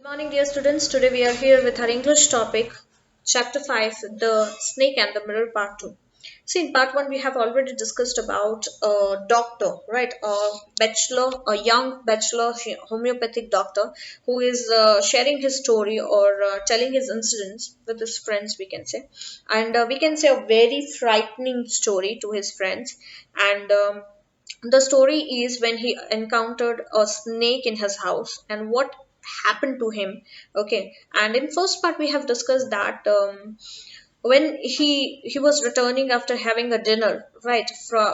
Morning, dear students. Today we are here with our English topic, Chapter 5, The Snake and the Mirror, Part 2. See, in Part 1, we have already discussed about a doctor, right? A young bachelor homeopathic doctor who is sharing his story or telling his incidents with his friends, we can say. And we can say a very frightening story to his friends. And the story is when he encountered a snake in his house and what happened to him. Okay, and in first part we have discussed that when he was returning after having a dinner, right, from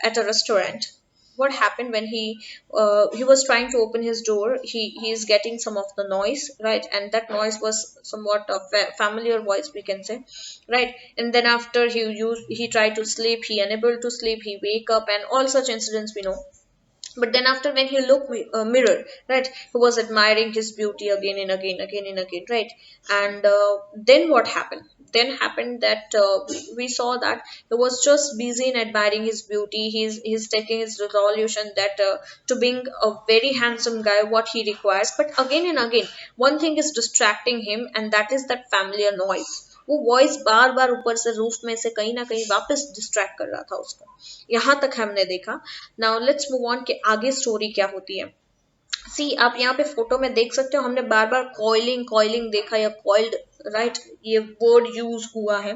at a restaurant. What happened when he was trying to open his door, he is getting some of the noise, right, and that noise was somewhat a familiar voice, we can say, right. And then after he tried to sleep, he unable to sleep, he wake up, and all such incidents we know. But then after when he looked mirror, right, he was admiring his beauty again and again and again, right. And then what happened, then happened that we saw that he was just busy in admiring his beauty. He's taking his resolution that to being a very handsome guy what he requires, but again and again one thing is distracting him, and that is that familiar noise. वो voice बार बार ऊपर से roof में से कहीं ना कहीं वापस distract कर रहा था उसको। यहाँ तक हमने देखा। नाउ लेट्स मूव ऑन कि आगे स्टोरी क्या होती है। सी आप यहाँ पे फोटो में देख सकते हो, हमने बार बार कॉइलिंग कॉइलिंग देखा या कॉइल्ड, राइट, ये वर्ड यूज हुआ है।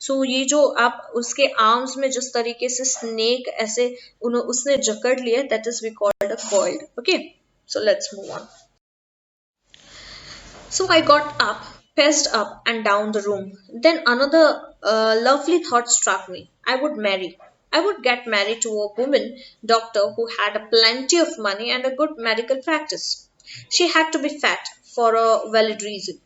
सो ये जो आप उसके आर्म्स में जिस तरीके से स्नेक ऐसे उसने जकड़ लिया, that is we called a coiled. Okay, so let's move on. So I got up, paced up and down the room. Then another lovely thought struck me. I would marry. I would get married to a woman doctor who had a plenty of money and a good medical practice. She had to be fat for a valid reason.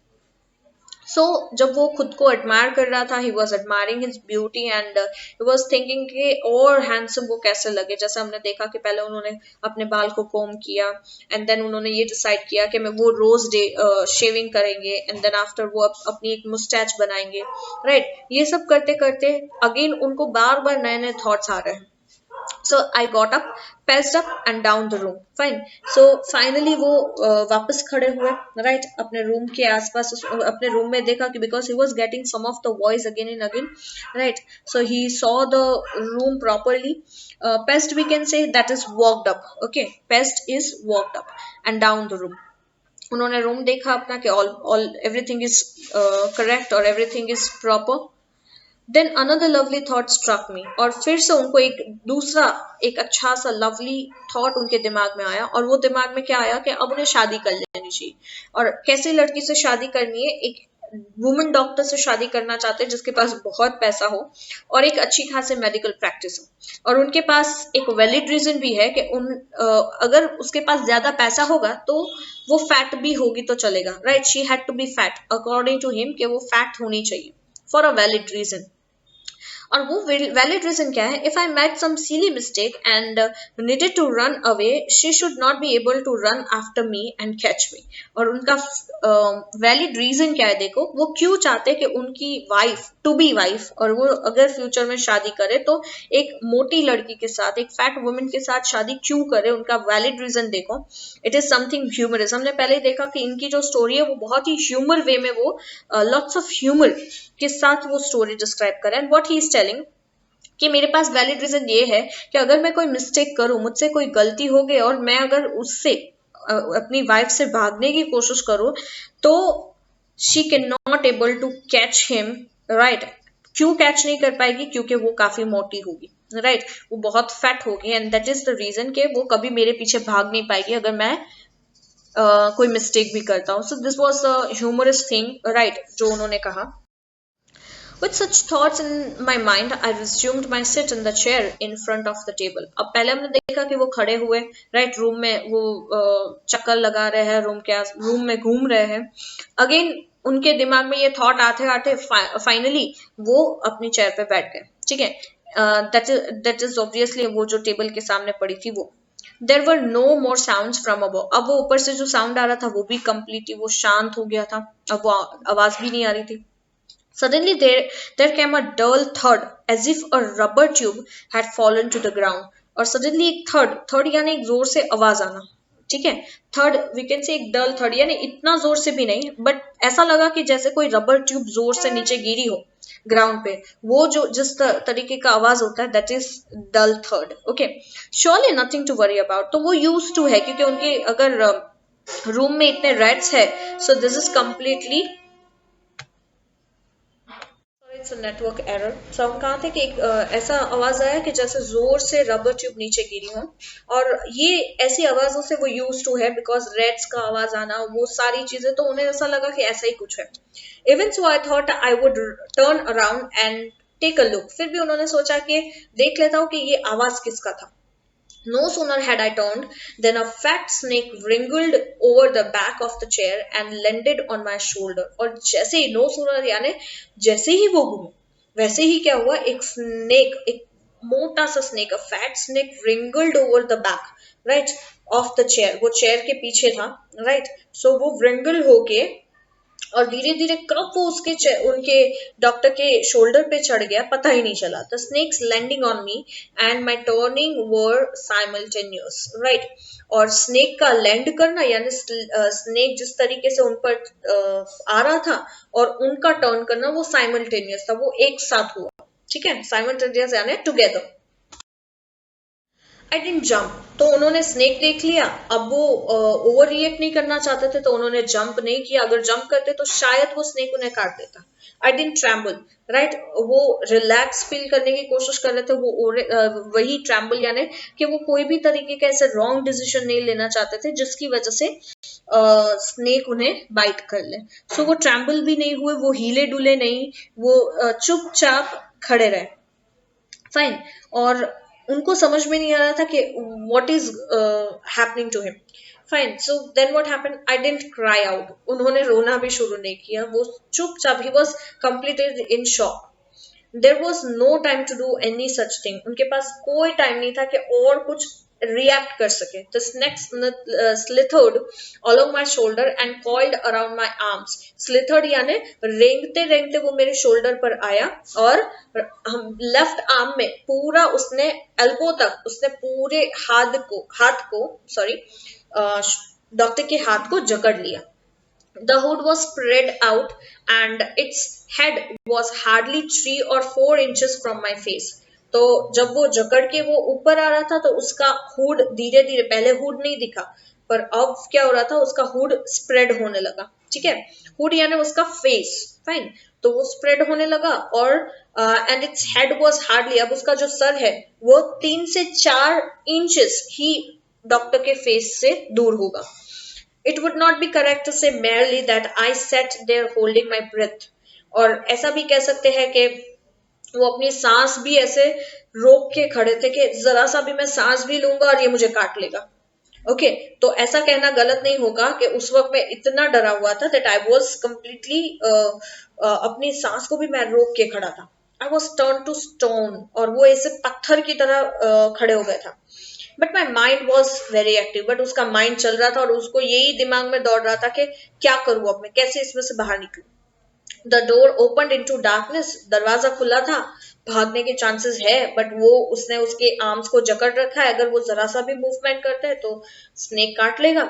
सो जब वो खुद को admire कर रहा था, he was admiring his beauty and he was thinking कि और handsome वो कैसे लगे। जैसे हमने देखा कि पहले उन्होंने अपने बाल को कोम किया एंड देन उन्होंने ये डिसाइड किया कि मैं वो रोज डे शेविंग करेंगे एंड देन आफ्टर वो अपनी एक मुस्टैच बनाएंगे, राइट। ये सब करते करते अगेन उनको बार बार नए नए थॉट्स आ रहे हैं। So I got up, paced up and down the room. Fine. So finally वो वापस खड़े हुए, right, अपने रूम के आसपास अपने रूम में देखा कि because he was getting some of the voice again and again, right. So he saw the room properly. Paced we can say that is walked up. Okay, paced is walked up and down the room. उन्होंने room देखा अपना कि all everything is correct और everything is proper. Then another lovely thought struck me, और फिर से उनको एक दूसरा एक अच्छा सा लवली थॉट उनके दिमाग में आया, और वो दिमाग में क्या आया कि अब उन्हें शादी कर लेनी चाहिए। और कैसी लड़की से शादी करनी है, एक वुमेन डॉक्टर से शादी करना चाहते हैं जिसके पास बहुत पैसा हो और एक अच्छी खासी मेडिकल प्रैक्टिस हो, और उनके पास एक वैलिड रीजन भी है कि अगर उसके पास ज्यादा पैसा होगा तो वो फैट भी होगी तो चलेगा, right. She had to be fat according to him, कि वो फैट होनी चाहिए फॉर अ वैलिड रीजन। और वो वैलिड रीजन क्या है, if I made some silly mistake and needed to run away, she should not be able to run after me and catch me. और उनका वैलिड रीजन क्या है, देखो वो क्यों चाहते कि उनकी वाइफ टू बी वाइफ, और वो अगर फ्यूचर में शादी करे तो एक मोटी लड़की के साथ, एक फैट वुमेन के साथ शादी क्यों करे, उनका वैलिड रीजन देखो। It is something humorous. हमने पहले देखा कि इनकी जो स्टोरी है वो बहुत ही ह्यूमर वे में, वो लॉट्स ऑफ ह्यूमर के साथ वो स्टोरी डिस्क्राइब करें। And what he is telling कि मेरे पास वैलिड रीजन ये है कि अगर मैं कोई मिस्टेक करूं, मुझसे कोई गलती हो गई और मैं अगर उससे अपनी वाइफ से भागने की कोशिश करूं तो she can not able to catch him, right. क्यों कैच नहीं कर पाएगी, क्योंकि वो काफी मोटी होगी, राइट, वो बहुत फैट होगी, and that is the reason कि वो कभी मेरे पीछे भाग नहीं पाएगी अगर मैं कोई मिस्टेक भी करता हूँ। So this was the humorous thing, right, जो उन्होंने कहा। With such thoughts in my mind, I resumed my sit in the chair in front of the table. अब पहले हमने देखा कि वो खड़े हुए, राइट, रूम में वो चक्कर लगा रहे हैं, रूम में घूम रहे हैं। अगेन उनके दिमाग में ये थॉट आते आते फाइनली वो अपनी चेयर पे बैठ गए, ठीक है। दैट इज ऑब्वियसली वो जो टेबल के सामने पड़ी थी वो। There were no more sound from above. अब वो ऊपर से जो साउंड आ रहा था वो भी कंप्लीटली वो शांत हो गया था, अब वो आवाज भी नहीं आ रही थी। Suddenly there came a dull thud as if a rubber tube had fallen to the ground. और suddenly एक थर्ड यानी एक जोर से आवाज आना, ठीक है। थर्ड वी कैन से एक डल थर्ड, यानी इतना जोर से भी नहीं, बट ऐसा लगा कि जैसे कोई रबर ट्यूब जोर से नीचे गिरी हो ग्राउंड पे, वो जो जिस तरीके का आवाज होता है, that is dull third. Okay, surely nothing to worry about. तो वो यूज टू है, क्योंकि उनके अगर रूम में इतने रेड्स है, so this is completely, it's network error. So हम कहा थे कि एक ऐसा आवाज आया कि जैसे जोर से रबर ट्यूब नीचे गिरी हो, और ये ऐसी आवाजों से वो यूज टू है, बिकॉज रेड्स का आवाज आना, वो सारी चीजें, तो उन्हें ऐसा लगा कि ऐसा ही कुछ है। Even so I thought I would turn around and take a look. फिर भी उन्होंने सोचा कि देख लेता हूँ कि ये आवाज किसका था। No sooner had I turned than a fat snake wriggled over the back of the chair and landed on my shoulder. और जैसे ही no sooner यानी जैसे ही वो घूमे, वैसे ही क्या हुआ, एक स्नेक, एक मोटा सा snake, a fat snake wriggled over the back, right, of the chair. वो चेयर के पीछे था, right, so वो wriggle होके और धीरे धीरे कब वो उसके उनके डॉक्टर के शोल्डर पे चढ़ गया पता ही नहीं चला। The snakes landing on me and my turning were simultaneous, right. और स्नेक का लैंड करना, यानी स्नेक जिस तरीके से उन पर आ रहा था और उनका टर्न करना, वो साइमल्टेनियस था, वो एक साथ हुआ। ठीक है, साइमल्टेनियस यानी टुगेदर। I didn't jump. तो उन्होंने स्नेक देख लिया, अब वो ओवर रिएक्ट नहीं करना चाहते थे, तो उन्होंने जंप नहीं किया। अगर जंप करते तो शायद वो स्नेक उन्हें काट देता। I didn't tremble, right. वो रिलैक्स फील करने की कोशिश कर रहे थे, वो वही ट्रैम्बल यानी कि वो कोई भी तरीके का ऐसे रॉन्ग डिसीजन नहीं लेना चाहते थे जिसकी वजह से स्नेक उन्हें बाइट कर ले। सो वो ट्रैम्बल भी नहीं हुए, वो हिले डुले नहीं, वो चुपचाप खड़े रहे। फाइन। और उनको समझ में नहीं आ रहा था कि what is happening to him. Fine, so then what happened, I didn't cry out. उन्होंने रोना भी शुरू नहीं किया, वो चुपचाप, ही was completed in shock. There was no time to do any such thing. उनके पास कोई टाइम नहीं था कि और कुछ रिएक्ट कर सके। The snake slithered along my shoulder and coiled around my arms. Slithered यानी रेंगते रेंगते वो मेरे शोल्डर पर आया, और हम लेफ्ट आर्म में पूरा उसने एल्बो तक, उसने पूरे हाथ को सॉरी डॉक्टर के हाथ को जकड़ लिया। The hood was spread out and its head was hardly 3 or 4 inches from my face. तो जब वो जकड़ के वो ऊपर आ रहा था, तो उसका हुड धीरे धीरे, पहले हुड नहीं दिखा, पर अब क्या हो रहा था, उसका हुड स्प्रेड होने लगा। ठीक है, हुड यानी उसका फेस। फाइन, तो वो स्प्रेड होने लगा, और and its head was hardly, अब उसका जो सर है वो 3 से 4 इंचेस ही डॉक्टर के फेस से दूर होगा। It would not be correct to say merely that I sat there holding my breath. और ऐसा भी कह सकते हैं कि वो अपनी सांस भी ऐसे रोक के खड़े थे कि जरा सा भी मैं सांस भी लूंगा और ये मुझे काट लेगा। ओके, तो ऐसा कहना गलत नहीं होगा कि उस वक्त मैं इतना डरा हुआ था दैट आई वाज कंप्लीटली, अपनी सांस को भी मैं रोक के खड़ा था। I was turn to stone, और वो ऐसे पत्थर की तरह खड़े हो गया था। But my mind was very active, but उसका माइंड चल रहा था और उसको यही दिमाग में दौड़ रहा था कि क्या करूं अब मैं, कैसे इसमें से बाहर निकलूं। The door open into darkness, दरवाजा खुला था, भागने के चांसेस है, बट वो उसने उसके आर्म्स को जकड़ रखा है, अगर वो जरा सा भी मूवमेंट करता है तो स्नेक काट लेगा।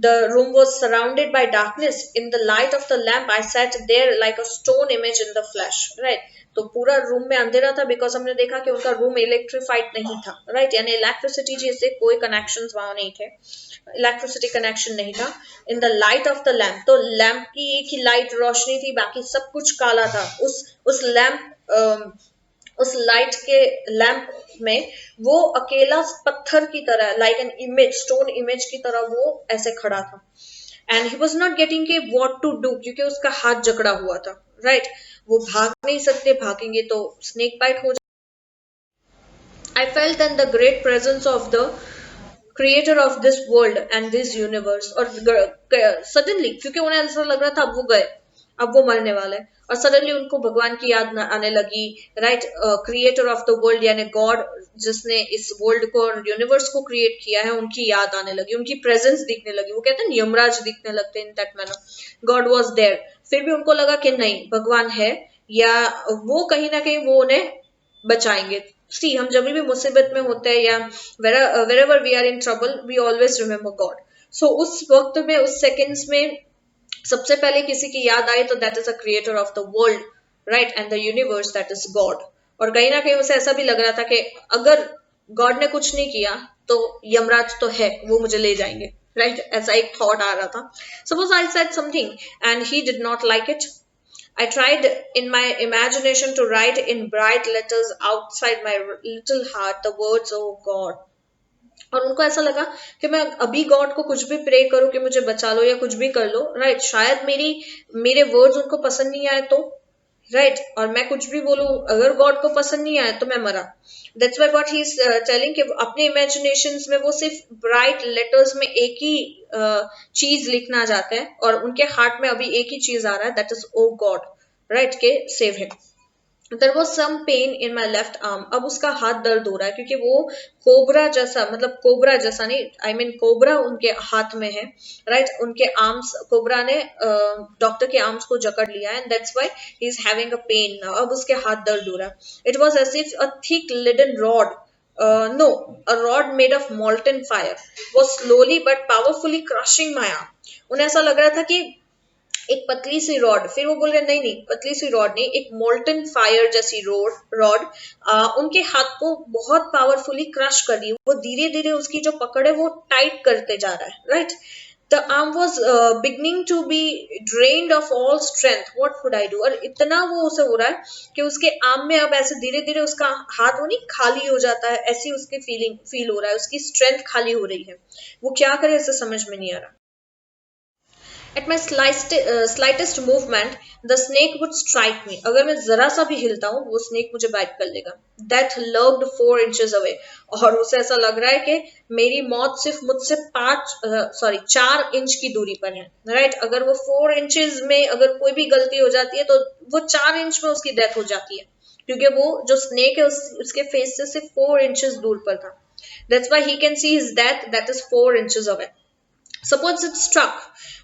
The room was surrounded by darkness. In the light of the lamp, I sat there like a stone image in the flesh. Right? तो पूरा रूम में अंधेरा था, बिकॉज हमने देखा कि उनका रूम इलेक्ट्रीफाइड नहीं था। राइट, यानी इलेक्ट्रिसिटी जैसे कोई कनेक्शंस वहां नहीं थे, इलेक्ट्रिसिटी कनेक्शन नहीं था। In the light of the lamp, तो लैम्प की एक ही लाइट रोशनी थी, बाकी सब कुछ काला था। उस लैम्प, उस लाइट के लैंप में वो अकेला पत्थर की तरह, like an image, stone image की तरह वो ऐसे खड़ा था। And he was not getting के व्हाट टू डू, क्योंकि उसका हाथ जकड़ा हुआ था। राइट, वो भाग नहीं सकते, भागेंगे तो स्नेक बाइट हो जाए। I felt then the great presence of the creator of this world and this universe. और सडनली, क्योंकि उन्हें ऐसा लग रहा था अब वो गए, अब वो मरने वाले, और सडनली उनको भगवान की याद आने लगी। Right, creator of the world यानी गॉड, जिसने इस वर्ल्ड को और यूनिवर्स को क्रिएट किया है, उनकी याद आने लगी, उनकी प्रेजेंस दिखने लगी। वो कहते हैं यमराज दिखने लगते हैं in that manner. God was there. फिर भी उनको लगा कि नहीं, भगवान है, या वो कहीं ना कहीं वो उन्हें बचाएंगे। सी, हम जब भी मुसीबत में होते हैं या wherever we are in trouble, we always remember God. सो उस वक्त में, उस सेकंड्स में सबसे पहले किसी की याद आई तो that is a creator of the world, right, and the universe, that is God. और कहीं ना कहीं उसे ऐसा भी लग रहा था कि अगर गॉड ने कुछ नहीं किया तो यमराज तो है, वो मुझे ले जाएंगे, राइट, ऐसा एक थॉट आ रहा था। Suppose I said something and he did not like it. I tried in my imagination to write in bright letters outside my little heart the words, "Oh God." और उनको ऐसा लगा कि मैं अभी गॉड को कुछ भी प्रे करूं कि मुझे बचा लो या कुछ भी कर लो, राइट, शायद मेरे वर्ड्स उनको पसंद नहीं आए तो, राइट, और मैं कुछ भी बोलूं, अगर गॉड को पसंद नहीं आया तो मैं मरा। That's why what he is telling कि अपने इमेजिनेशंस में वो सिर्फ ब्राइट लेटर्स में एक ही चीज लिखना चाहते हैं और उनके हार्ट में अभी एक ही चीज आ रहा है, that is oh God, right, के save him. There was some pain in my left arm. अब उसका हाथ दर्द हो रहा है क्योंकि वो कोबरा जैसा, मतलब कोबरा जैसा नहीं, आई मीन कोबरा उनके हाथ में है, राइट, उनके आर्म्स, कोबरा ने डॉक्टर के आर्म्स को जकड़ लिया है, and that's why he is having a pain now. अब उसके हाथ दर्द हो रहा है। It was as if a thick leaden rod, no, a rod made of molten fire was slowly but powerfully crushing my arm. उन्हें ऐसा लग रहा था कि एक पतली सी रॉड, फिर वो बोल रहे नहीं नहीं, पतली सी रॉड नहीं, एक मोल्टन फायर जैसी रॉड उनके हाथ को बहुत पावरफुली क्रश कर रही है। वो धीरे धीरे उसकी जो पकड़ है वो टाइट करते जा रहा है, right. The arm was beginning to be drained of all strength, what could I do. और इतना वो उसे हो रहा है कि उसके आर्म में अब ऐसे धीरे धीरे उसका हाथ वो नहीं खाली हो जाता है, ऐसी उसकी फील हो रहा है, उसकी स्ट्रेंथ खाली हो रही है। वो क्या करे इसे समझ में नहीं आ रहा। At my slightest movement, the snake would strike me. अगर मैं जरा सा भी हिलता हूँ वो स्नेक मुझे बाइट कर लेगा। Death lurked 4 inches away. और उसे ऐसा लग रहा है कि मेरी मौत सिर्फ मुझसे 4 इंच की दूरी पर है, राइट। अगर वो 4 इंचेस में अगर कोई भी गलती हो जाती है तो वो 4 इंच में उसकी डेथ हो जाती है, क्योंकि वो जो स्नेक है उसके फेस से सिर्फ 4 इंचेस दूर पर था। That's why he can see his death that is 4 inches away. Suppose it struck,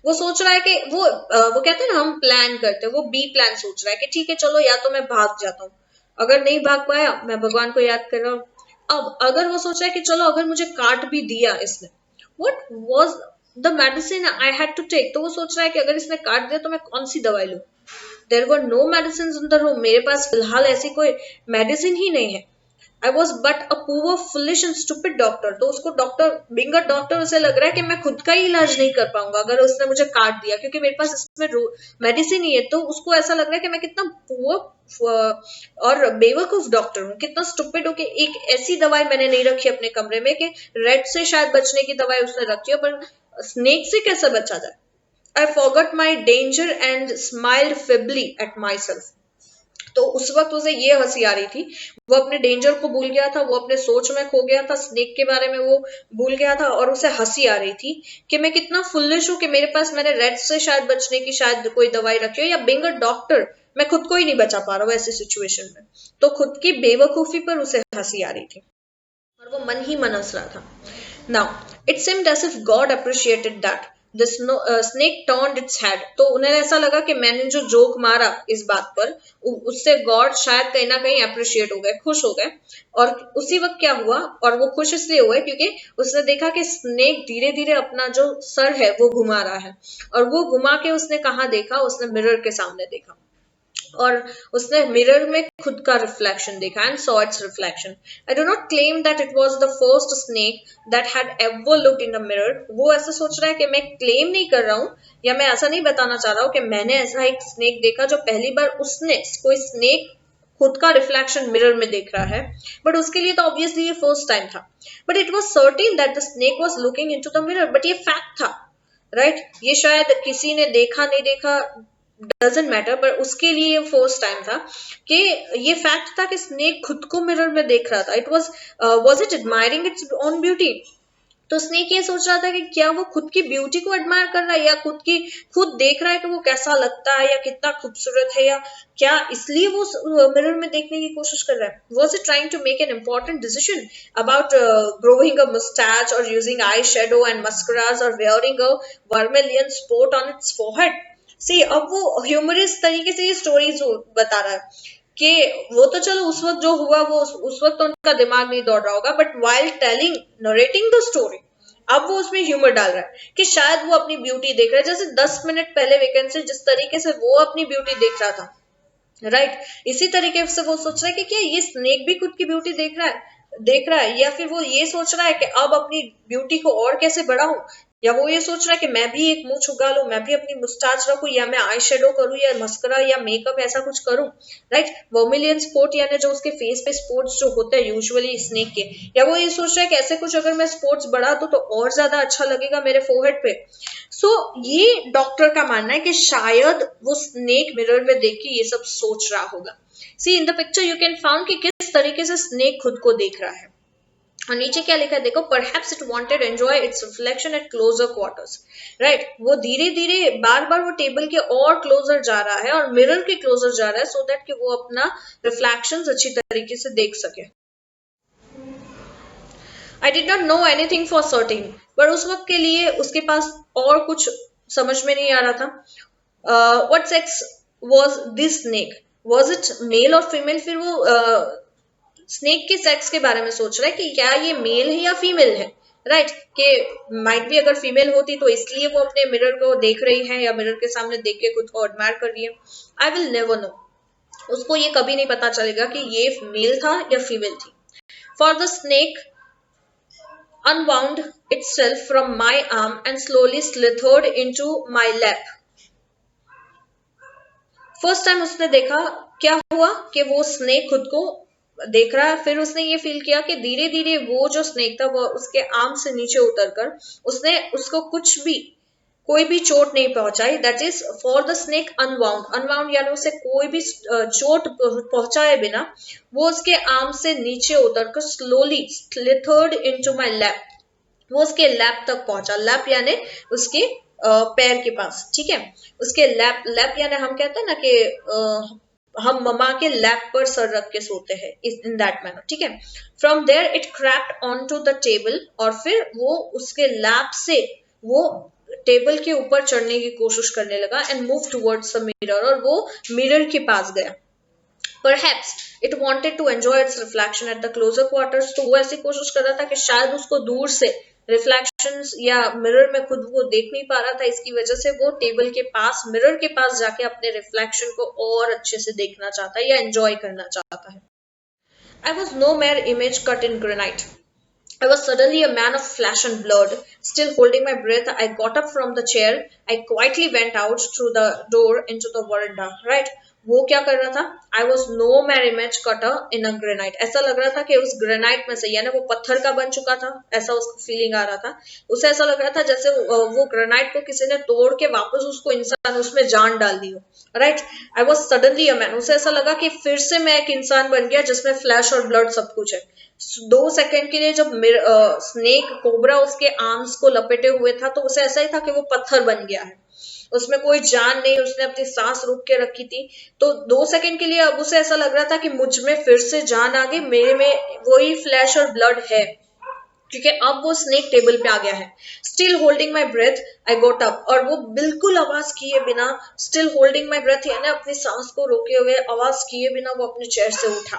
वो सोच रहा है कि वो कहते हैं ना, हम प्लान करते हैं, वो बी प्लान सोच रहा है कि ठीक है चलो या तो मैं भाग जाता हूँ, अगर नहीं भाग पाया मैं भगवान को याद कर रहा हूँ। अब अगर वो सोच रहा है कि चलो अगर मुझे काट भी दिया इसने, what was the medicine I had to take, तो वो सोच रहा है कि अगर इसने काट दिया तो मैं कौन सी दवाई लूं। There were no medicine in the room, मेरे पास फिलहाल ऐसी कोई मेडिसिन ही नहीं है। I was but a poor foolish and stupid doctor. तो उसको डॉक्टर, बिंग अ डॉक्टर, उसे लग रहा है कि मैं खुद का ही इलाज नहीं कर पाऊंगा अगर उसने मुझे काट दिया, क्योंकि मेरे पास इसमें मेडिसिन ही है। तो उसको ऐसा लग रहा है कि मैं कितना पुअर और बेवकूफ डॉक्टर हूँ, कितना स्टूपिड हो कि एक ऐसी दवाई मैंने नहीं रखी अपने कमरे में कि रेड से शायद बचने की दवाई उसने रखी हो, पर स्नेक से कैसे बचा जाए। I forgot my danger and smiled feebly at myself. तो उस वक्त उसे ये हंसी आ रही थी, वो अपने डेंजर को भूल गया था, वो अपने सोच में खो गया था, स्नेक के बारे में वो भूल गया था, और उसे हंसी आ रही थी कि मैं कितना फुल्लिश हूं कि मेरे पास मैंने रेड से शायद बचने की शायद कोई दवाई रखी हो, या बिंग अ डॉक्टर मैं खुद को ही नहीं बचा पा रहा हूँ ऐसी सिचुएशन में। तो खुद की बेवकूफी पर उसे हंसी आ रही थी और वो मन ही मन हंस रहा था। Now, it seemed as if God appreciated that. The snake turned its head. तो उन्हें ऐसा लगा कि मैंने जो जोक मारा इस बात पर, उससे गॉड शायद कहीं ना कहीं अप्रिशिएट हो गए, खुश हो गए। और उसी वक्त क्या हुआ, और वो खुश इसलिए हुए क्योंकि उसने देखा कि स्नेक धीरे धीरे अपना जो सर है वो घुमा रहा है, और वो घुमा के उसने कहाँ देखा, उसने मिरर के सामने देखा, और उसने मिरर में खुद का रिफ्लेक्शन देखा and saw it's reflection. I do not claim that it was the first snake that had ever looked in the mirror. वो ऐसा सोच रहा है कि मैं क्लेम नहीं कर रहा हूँ, या मैं ऐसा नहीं बताना चाह रहा हूँ कि मैंने ऐसा एक स्नेक देखा जो पहली बार उसने कोई स्नेक खुद का रिफ्लेक्शन मिरर में देख रहा है, बट उसके लिए तो ऑब्वियसली ये फर्स्ट टाइम था। But it was certain that the snake was looking into the mirror, but ये फैक्ट था, राइट। ये शायद किसी ने देखा नहीं देखा डजेंट मैटर, पर उसके लिए फर्स्ट टाइम था कि ये फैक्ट था कि स्नेक खुद को मिरर में देख रहा था। It was it admiring its own beauty. तो स्नेक ये सोच रहा था कि क्या वो खुद की ब्यूटी को एडमायर कर रहा है, या खुद देख रहा है कि वो कैसा लगता है या कितना खूबसूरत है, या क्या इसलिए वो मिरर में देखने की कोशिश कर रहा है। Was it trying to make an important decision about growing a mustache or using eye shadow and mascaras or wearing a vermilion spot on its forehead? सी अब वो ह्यूमरस तरीके से ये स्टोरीज बता रहा है कि वो तो चलो उस वक्त जो हुआ वो उस वक्त तो उनका दिमाग नहीं दौड़ रहा होगा, but while telling narrating the story, अब वो उसमें ह्यूमर डाल रहा है कि शायद वो अपनी ब्यूटी देख रहा है, जैसे 10 मिनट पहले वैकेंसी जिस तरीके से वो अपनी ब्यूटी देख रहा था, राइट, इसी तरीके से वो सोच रहा है कि क्या ये स्नेक भी खुद की ब्यूटी देख रहा है, या फिर वो ये सोच रहा है कि अब अपनी ब्यूटी को और कैसे बढ़ाऊं, या वो ये सोच रहा है कि मैं भी एक मुंह छुगा लूं, मैं भी अपनी मुस्टाच रखूं, या मैं आई शेडो करूं, या मस्करा या मेकअप ऐसा कुछ करूं, राइट, वर्मिलियन स्पॉट यानी जो उसके फेस पे स्पॉट्स जो होते हैं यूजुअली स्नेक के, या वो ये सोच रहा है कि ऐसे कुछ अगर मैं स्पॉट्स बढ़ा दूं तो और ज्यादा अच्छा लगेगा मेरे फोरहेड पे। ये डॉक्टर का मानना है कि शायद वो स्नेक मिरर में देख के ये सब सोच रहा होगा। See in the picture you can found कि किस तरीके से स्नेक खुद को देख रहा है। और नीचे क्या लिखा है देखो, perhaps it wanted enjoy its reflection at closer quarters, right, वो धीरे धीरे बार बार वो टेबल के और क्लोजर जा रहा है और मिरर के क्लोजर जा रहा है, सो दैट कि वो अपना रिफ्लेक्शंस अच्छी तरीके से देख सके। I did not know anything for certain, पर उस वक्त के लिए उसके पास और कुछ समझ में नहीं आ रहा था। What sex was this snake, was it male or female, फिर वो स्नेक के सेक्स के बारे में सोच रहा है कि क्या ये मेल है या फीमेल है, राइट, कि माइट भी अगर फीमेल होती तो इसलिए वो अपने मिरर को देख रही है या मिरर के सामने देख के खुद को एडमायर कर रही है। आई विल नेवर नो, उसको ये कभी नहीं पता चलेगा कि ये मेल था या फीमेल थी। For the snake unwound itself from my arm and slowly slithered into my lap. First time उसने देखा, क्या हुआ कि वो स्नेक खुद को देख रहा है, फिर उसने ये फील किया कि धीरे धीरे वो जो स्नेक था वो उसके आर्म से नीचे उतरकर उसने उसको कुछ भी कोई भी चोट नहीं पहुंचाई। That is for the snake unwound, unwound यानी उसे कोई भी चोट पहुंचाए बिना वो उसके आर्म से नीचे उतरकर स्लोली स्लिथर्ड इनटू माय लैप, वो उसके लैप तक पहुंचा, लैप यानी उसके पैर के पास, ठीक है, उसके लैप, लैप यानी हम कहते हैं ना कि हम ममा के लैप पर सर रख के सोते हैं, इन दैट मैनर, ठीक है। From there it crept on to the table, और फिर वो उसके लैप से वो टेबल के ऊपर चढ़ने की कोशिश करने लगा and move towards the mirror, और वो मिरर के पास गया। Perhaps it wanted to enjoy its reflection at the closer quarters, तो वो ऐसी कोशिश कर रहा था कि शायद उसको दूर से रिफ्लेक्शंस या मिरर में खुद वो देख नहीं पा रहा था, इसकी वजह से वो टेबल के पास मिरर के पास जाके अपने रिफ्लेक्शन को और अच्छे से देखना चाहता है या एंजॉय करना चाहता है। I was no mere image cut in granite. I was suddenly a man of flesh and blood. Still holding my breath, I got up from the chair. I quietly went out through the door into the veranda. Right? वो क्या कर रहा था? I was no mere image cutter in a granite. ऐसा लग रहा था कि उस ग्रेनाइट में से, यानी वो पत्थर का बन चुका था, ऐसा उसको फीलिंग आ रहा था। उसे ऐसा लग रहा था जैसे वो ग्रेनाइट को किसी ने तोड़ के वापस उसको इंसान उसमें जान डाल दी हो। Right? I was suddenly a man. उसे ऐसा लगा कि फिर से मैं एक इंसान बन गया जिसमें फ्लैश और ब्लड सब कुछ है। 2 सेकंड के लिए जब स्नेक कोबरा उसके आर्म्स को लपेटे हुए था तो उसे ऐसा ही था कि वो पत्थर बन गया है, उसमें कोई जान नहीं, उसने अपनी सांस रोक के रखी थी। तो 2 सेकंड के लिए अब उसे ऐसा लग रहा था कि मुझ में फिर से जान आ गई, मेरे में वही फ्लैश और ब्लड है, क्योंकि अब वो स्नेक टेबल पे आ गया है। Still holding my breath I got up, और वो बिल्कुल आवाज किए बिना, स्टिल होल्डिंग माई ब्रेथ यानी अपनी सांस को रोके हुए आवाज किए बिना वो अपने चेयर से उठा।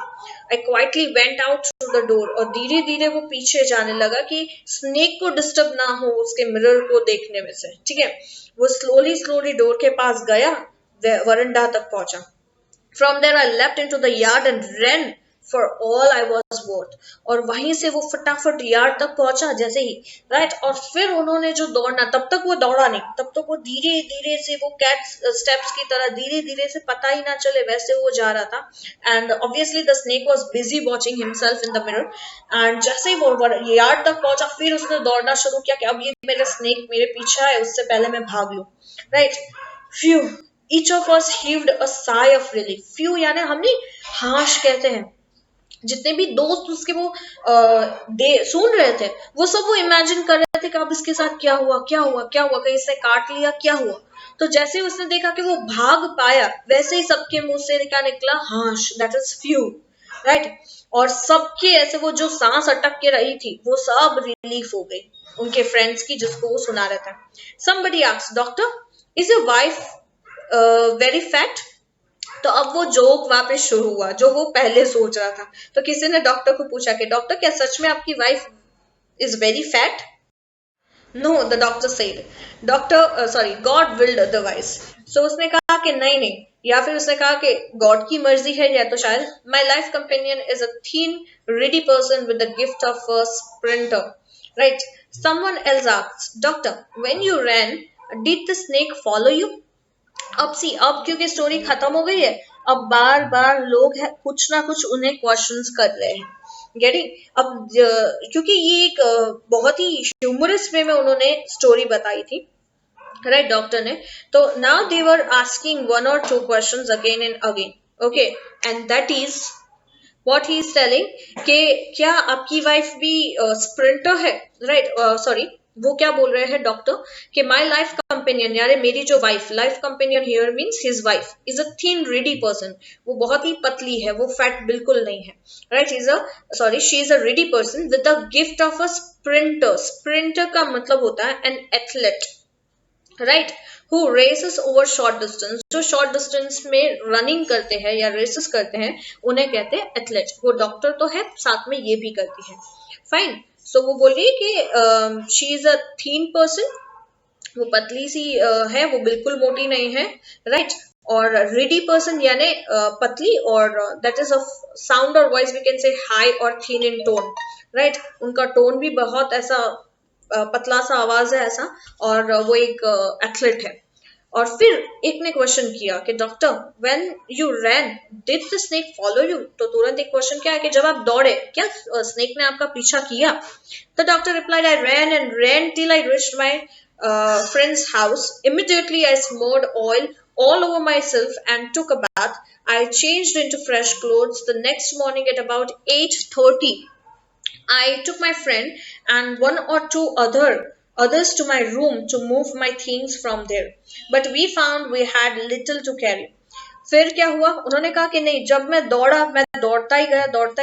I quietly went out through the door, और धीरे धीरे वो पीछे जाने लगा कि स्नेक को डिस्टर्ब ना हो उसके मिरर को देखने में से, ठीक है। वो स्लोली स्लोली डोर के पास गया, वरंडा तक पहुंचा। From there I leapt into the yard and ran for all I was worth. और वहीं से वो फटाफट यार्ड तक पहुंचा जैसे ही, राइट। और फिर उन्होंने जो दौड़ना, तब तक वो दौड़ा नहीं, तब तक वो धीरे धीरे से, वो कैट स्टेप्स की तरह धीरे धीरे से, पता ही ना चले वैसे वो जा रहा था। And obviously the snake was busy watching himself in the mirror. And जैसे ही वो यार्ड तक पहुंचा फिर उसने दौड़ना शुरू किया कि अब ये मेरा स्नेक मेरे पीछे है, उससे पहले मैं भाग लूं, right. Few, each of us heaved a sigh of relief. Few यानी हमने हाश कहते हैं। जितने भी दोस्त उसके वो सुन रहे थे, वो सब वो इमेजिन कर रहे थे कि अब इसके साथ क्या हुआ, क्या हुआ, क्या हुआ, कहीं इसने काट लिया, क्या हुआ। तो जैसे ही उसने देखा कि वो भाग पाया, वैसे ही सबके मुंह से क्या निकला? हाश, दैट इज फ्यू, राइट। और सबके ऐसे वो जो सांस अटक के रही थी वो सब रिलीफ हो गई उनके फ्रेंड्स की, जिसको वो सुना रहे थे। Somebody asked, Doctor, is your wife very fat? तो अब वो जोक वापस शुरू हुआ जो वो पहले सोच रहा था। तो किसी ने डॉक्टर को पूछा कि डॉक्टर क्या सच में आपकी wife is very fat? No, the doctor said, doctor sorry God willed otherwise. सो उसने कहा कि नहीं नहीं, या फिर उसने कहा कि गॉड की मर्जी है, या तो शायद my life companion is a thin reedy person with the gift of a sprinter, right? Someone else asks, doctor when you ran did the snake follow you? अब क्योंकि स्टोरी खत्म हो गई है, अब बार बार लोग है कुछ ना कुछ उन्हें क्वेश्चंस कर रहे हैं, गेटिंग? अब क्योंकि ये एक बहुत ही ह्यूमरस वे में उन्होंने स्टोरी बताई थी, राइट, डॉक्टर ने। तो now they were asking one or two questions again and again, okay, and that is what he is telling कि क्या आपकी वाइफ भी स्प्रिंटर है, राइट? सॉरी, वो क्या बोल रहे हैं डॉक्टर कि माई लाइफ कंपेनियन, यानी मेरी जो wife, life companion here means his wife, is a thin ready person, वो बहुत ही पतली है, वो फैट बिल्कुल नहीं है, right? Is a sorry, she is a reedy person with the gift of a sprinter. Sprinter का मतलब होता है an athlete, right, who races over short distance, जो शॉर्ट डिस्टेंस में रनिंग करते हैं या रेसेस करते हैं उन्हें कहते हैं एथलेट। वो डॉक्टर तो है, साथ में ये भी करती है, फाइन। सो वो बोल रही है कि she is a thin person, वो पतली सी है, वो बिल्कुल मोटी नहीं है, राइट? और रेडी पर्सन यानी पतली, और दैट इज अ साउंड और voice we can say high और थीन इन टोन, राइट? उनका टोन भी बहुत ऐसा पतला सा आवाज है ऐसा, और वो एक एथलीट है। और फिर एक ने क्वेश्चन किया कि doctor when you ran did the snake follow you? तो तुरंत एक क्वेश्चन क्या है कि जब आप दौड़े क्या स्नेक ने आपका पीछा किया? The doctor replied, I ran and ran till I reached my friend's house. Immediately I smeared oil all over myself and took a bath. I changed into fresh clothes. The next morning at about 8:30 I took my friend and one or two others to my room to move my things from there. But we found we had little to carry. फिर क्या हुआ? उन्होंने कहा कि नहीं, जब मैं दौड़ता ही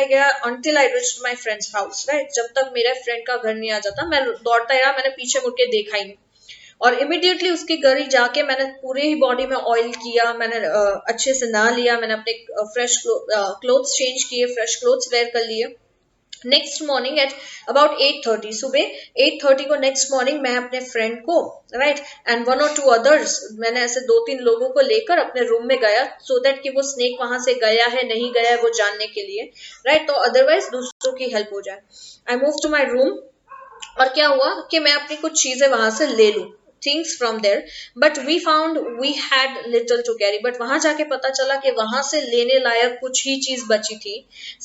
गया until I reached my friend's house, right? जब तक मेरे फ्रेंड का घर नहीं आ जाता मैं दौड़ता ही रहा, मैंने पीछे मुड़ के देखा ही नहीं। और इमिडिएटली उसके घर ही जाके मैंने पूरे ही बॉडी में ऑयल किया, मैंने अच्छे से नहा लिया, मैंने अपने फ्रेश क्लोथ्स चेंज किए, फ्रेश क्लोथ्स वेयर कर लिए। नेक्स्ट मॉर्निंग एट अबाउट 8:30, सुबह 8:30 को नेक्स्ट मॉर्निंग मैं अपने फ्रेंड को, right, and one or to others, मैंने ऐसे 2-3 लोगों को लेकर अपने रूम में गया, सो दैट कि वो स्नेक वहां से गया है नहीं गया है वो जानने के लिए, राइट? तो अदरवाइज दूसरों की हेल्प हो जाए। I move to my room, और क्या हुआ कि मैं अपनी कुछ चीजें वहां से ले लूं, things from there, but we found we had little to carry, but वहां जाके पता चला कि वहां से लेने लायक कुछ ही चीज बची थी।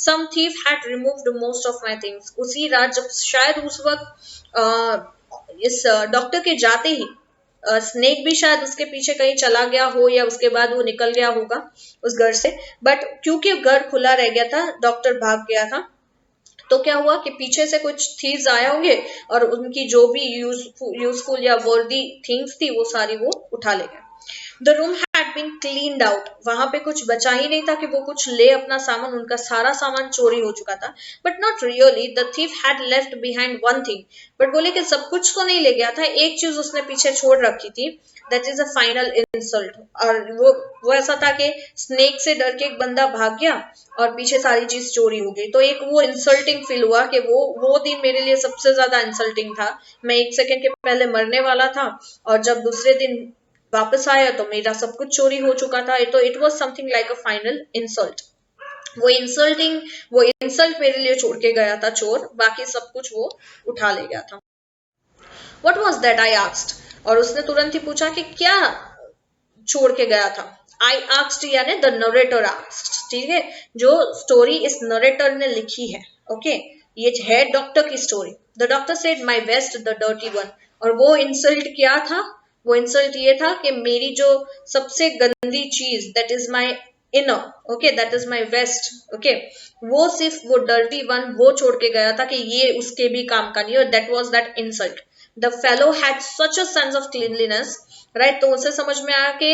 some thief had removed most of my things। उसी रात, जब शायद उस वक्त इस डॉक्टर के जाते ही स्नेक भी शायद उसके पीछे कहीं चला गया हो, या उसके बाद वो निकल गया होगा उस घर से, बट क्योंकि घर खुला रह गया था, डॉक्टर भाग गया था, तो क्या हुआ कि पीछे से कुछ थीव्स आए होंगे और उनकी जो भी यूजफुल या वर्दी थिंग्स थी वो सारी वो उठा ले गए। The room had been cleaned out, वहां पे कुछ बचा ही नहीं था कि वो कुछ ले अपना सामान, उनका सारा सामान चोरी हो चुका था। But not really, the thief had left behind one thing, but बोले कि सब कुछ तो नहीं ले गया था, एक चीज उसने पीछे छोड़ रखी थी, that is a final insult. और वो ऐसा था कि स्नेक से डर के एक बंदा भाग गया और पीछे सारी चीज चोरी हो गई, तो एक वो इंसल्टिंग फील हुआ कि वो दिन मेरे लिए सबसे ज्यादा इंसल्टिंग था। मैं 1 सेकंड के पहले मरने वाला था, और जब दूसरे दिन वापस आया तो मेरा सब कुछ चोरी हो चुका था, तो it was something like a final insult. वो इंसल्ट मेरे लिए छोड़ के गया था चोर, बाकी सब कुछ वो उठा ले गया था। What was that, I asked, और उसने तुरंत ही पूछा कि क्या छोड़ के गया था? आई आस्क्ड यानी द नरेटर आस्क्ड, ठीक है? जो स्टोरी इस नरेटर ने लिखी है, ओके, ये है डॉक्टर की story. The doctor said my waste the dirty one, और वो इंसल्ट क्या था? वो इंसल्ट ये था कि मेरी जो सबसे गंदी चीज, that is my inner, okay, that is my waste, okay, वो सिर्फ वो डर्टी वन वो छोड़ के गया था कि ये उसके भी काम का नहीं, और that was that insult. The fellow had such a sense of cleanliness, right? तो उसे समझ में आया कि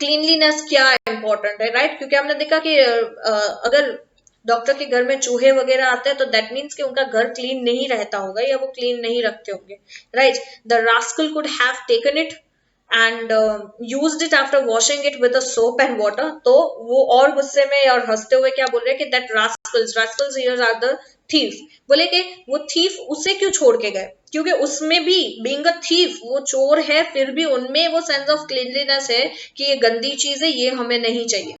क्लीनलीनेस क्या इंपॉर्टेंट है, राइट? क्योंकि हमने देखा कि अगर डॉक्टर के घर में चूहे वगैरह आते हैं तो दैट मीन्स कि उनका घर क्लीन नहीं रहता होगा या वो क्लीन नहीं रखते होंगे, right? The rascal could have taken it and used it after washing it with soap and water. तो वो और गुस्से में और हंसते हुए क्या बोल रहे हैं कि that rascals here are the thief, बोले कि वो थीफ उसे क्यों छोड़ के गए? क्योंकि उसमें भी बीइंग अ थीफ, वो चोर है, फिर भी उनमें वो सेंस ऑफ क्लीनलीनेस है कि ये गंदी चीज है, ये हमें नहीं चाहिए,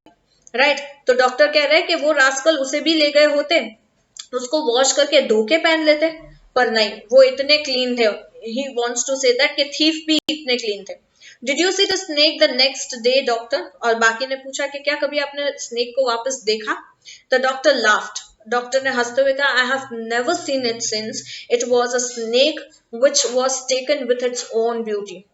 राइट। तो डॉक्टर कह रहे हैं कि वो रास्कल उसे भी ले गए होते, उसको वॉश करके धो के पहन लेते, पर नहीं, वो इतने क्लीन थे। He wants to say that कि थीफ भी इतने क्लीन थे। Did you see the snake the next day doctor? और बाकी ने पूछा कि क्या कभी आपने स्नेक को वापस देखा? द डॉक्टर लाफ्ड, डॉक्टर ने हंसते हुए कहा, I have never seen it since it was a snake which was taken with its own beauty.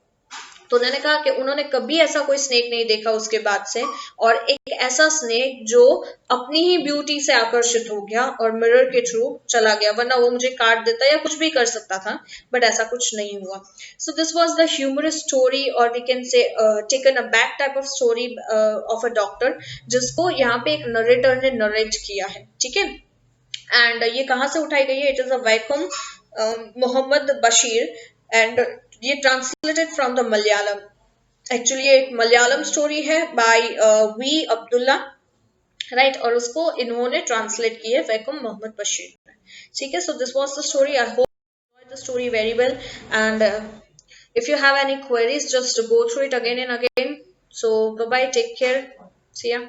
तो उन्होंने कहा कि उन्होंने कभी ऐसा कोई स्नेक नहीं देखा उसके बाद से, और एक ऐसा स्नेक जो अपनी ही ब्यूटी से आकर्षित हो गया और मिरर के थ्रू चला गया, वरना वो मुझे काट देता या कुछ भी कर सकता था, बट ऐसा कुछ नहीं हुआ। So this was the humorous story, और we can say taken a back type of story of a doctor, जिसको यहाँ पे एक नरेटर ने नरेट किया है, ठीक है। एंड ये कहाँ से उठाई गई है? It is a Vaikom Muhammad Basheer, and ये translated from the Malayalam. Actually ये एक मलयालम स्टोरी है बाय वी अब्दुल्ला, राइट, और उसको इन्होंने ट्रांसलेट की है वैकुम मोहम्मद बशीर ने, ठीक है। So this was the story, I hope the story very well, and if you have any queries, just go through it again and again. So bye bye, take care, see ya.